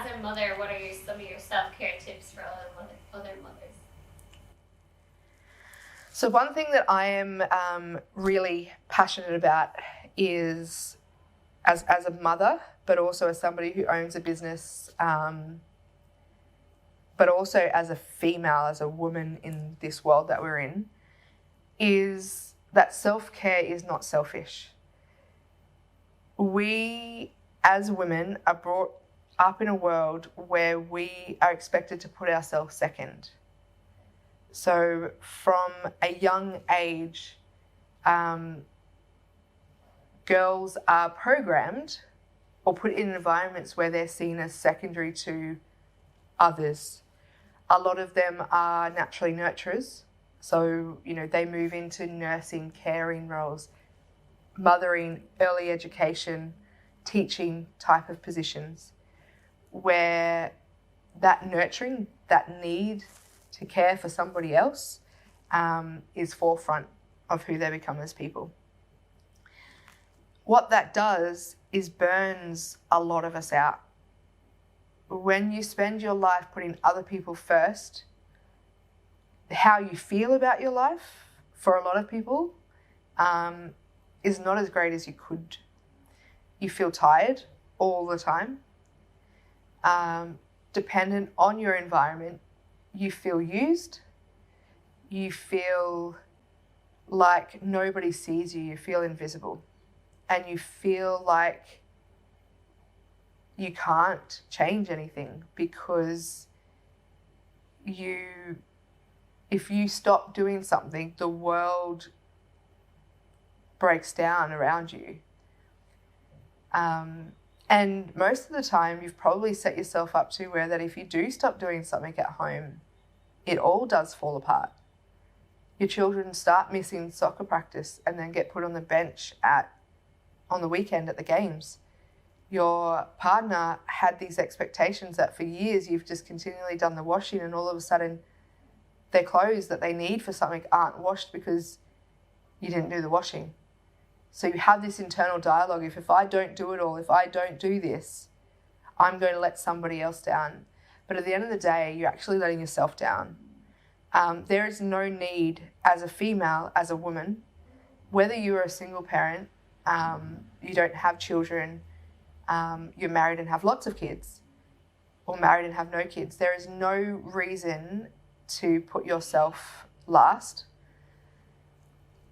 as a mother, what are some of your self-care tips for other mothers? So one thing that I am really passionate about is, as a mother, but also as somebody who owns a business, but also as a female, as a woman in this world that we're in, is that self-care is not selfish. We, as women, are brought up in a world where we are expected to put ourselves second. So from a young age, girls are programmed or put in environments where they're seen as secondary to others. A lot of them are naturally nurturers. So, they move into nursing, caring roles, mothering, early education, teaching type of positions, where that nurturing, that need to care for somebody else is forefront of who they become as people. What that does is burns a lot of us out. When you spend your life putting other people first, how you feel about your life, for a lot of people, is not as great as you could. You feel tired all the time. Dependent on your environment, you feel used. You feel like nobody sees you. You feel invisible. And you feel like you can't change anything because if you stop doing something, the world breaks down around you. And most of the time, you've probably set yourself up to where that if you do stop doing something at home, it all does fall apart. Your children start missing soccer practice and then get put on the bench on the weekend at the games. Your partner had these expectations that for years you've just continually done the washing, and all of a sudden their clothes that they need for something aren't washed because you didn't do the washing. So you have this internal dialogue. If I don't do it all, if I don't do this, I'm going to let somebody else down. But at the end of the day, you're actually letting yourself down. There is no need as a female, as a woman, whether you're a single parent, you don't have children, you're married and have lots of kids, or married and have no kids, there is no reason to put yourself last.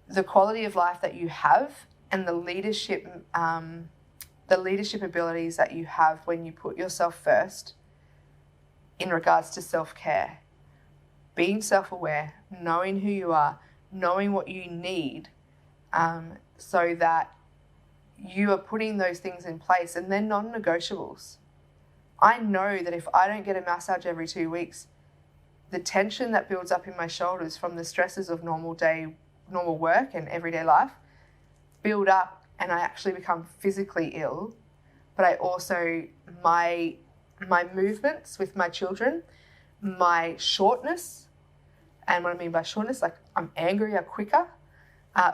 The quality of life that you have and the leadership abilities that you have when you put yourself first in regards to self-care, being self-aware, knowing who you are, knowing what you need, so that you are putting those things in place, and they're non-negotiables. I know that if I don't get a massage every 2 weeks, the tension that builds up in my shoulders from the stresses of normal work and everyday life build up, and I actually become physically ill. But I also, my movements with my children, my shortness, and what I mean by shortness, like I'm angrier quicker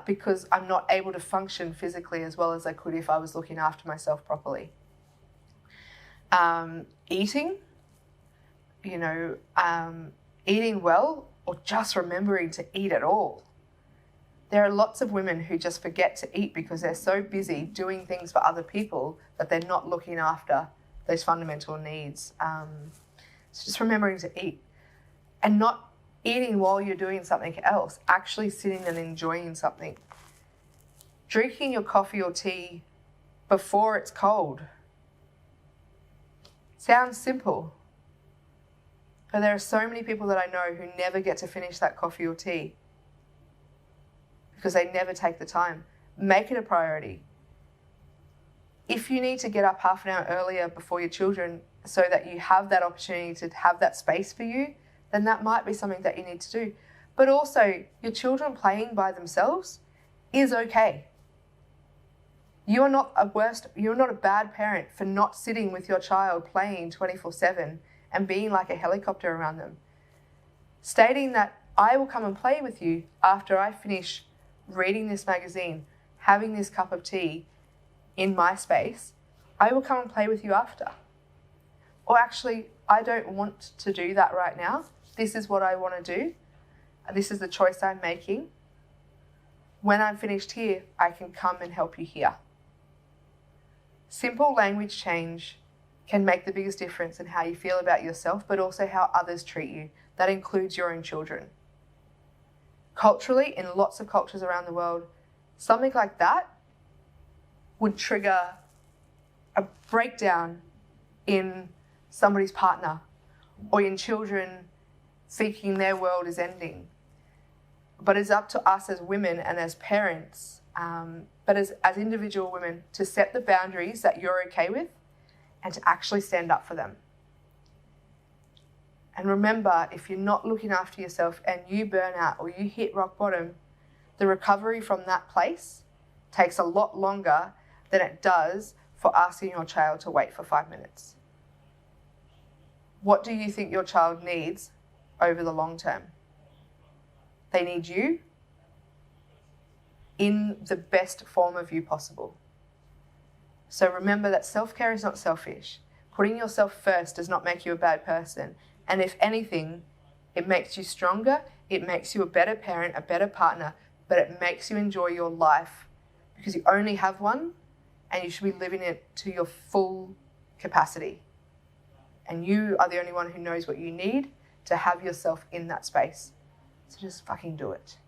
because I'm not able to function physically as well as I could if I was looking after myself properly. Eating, eating well, or just remembering to eat at all. There are lots of women who just forget to eat because they're so busy doing things for other people that they're not looking after those fundamental needs. So just remembering to eat, and not eating while you're doing something else, actually sitting and enjoying something. Drinking your coffee or tea before it's cold. Sounds simple, but there are so many people that I know who never get to finish that coffee or tea because they never take the time. Make it a priority. If you need to get up half an hour earlier before your children so that you have that opportunity to have that space for you, then that might be something that you need to do. But also, your children playing by themselves is okay. You're not a bad parent for not sitting with your child playing 24/7 and being like a helicopter around them. Stating that I will come and play with you after I finish reading this magazine, having this cup of tea in my space, I will come and play with you after. Or actually, I don't want to do that right now. This is what I want to do. And this is the choice I'm making. When I'm finished here, I can come and help you here. Simple language change can make the biggest difference in how you feel about yourself, but also how others treat you. That includes your own children. Culturally, in lots of cultures around the world, something like that would trigger a breakdown in somebody's partner or in children thinking their world is ending. But it's up to us as women and as parents, but as individual women, to set the boundaries that you're okay with and to actually stand up for them. And remember, if you're not looking after yourself and you burn out or you hit rock bottom, the recovery from that place takes a lot longer than it does for asking your child to wait for 5 minutes. What do you think your child needs over the long term? They need you in the best form of you possible. So remember that self-care is not selfish. Putting yourself first does not make you a bad person. And if anything, it makes you stronger, it makes you a better parent, a better partner, but it makes you enjoy your life because you only have one and you should be living it to your full capacity. And you are the only one who knows what you need to have yourself in that space. So just fucking do it.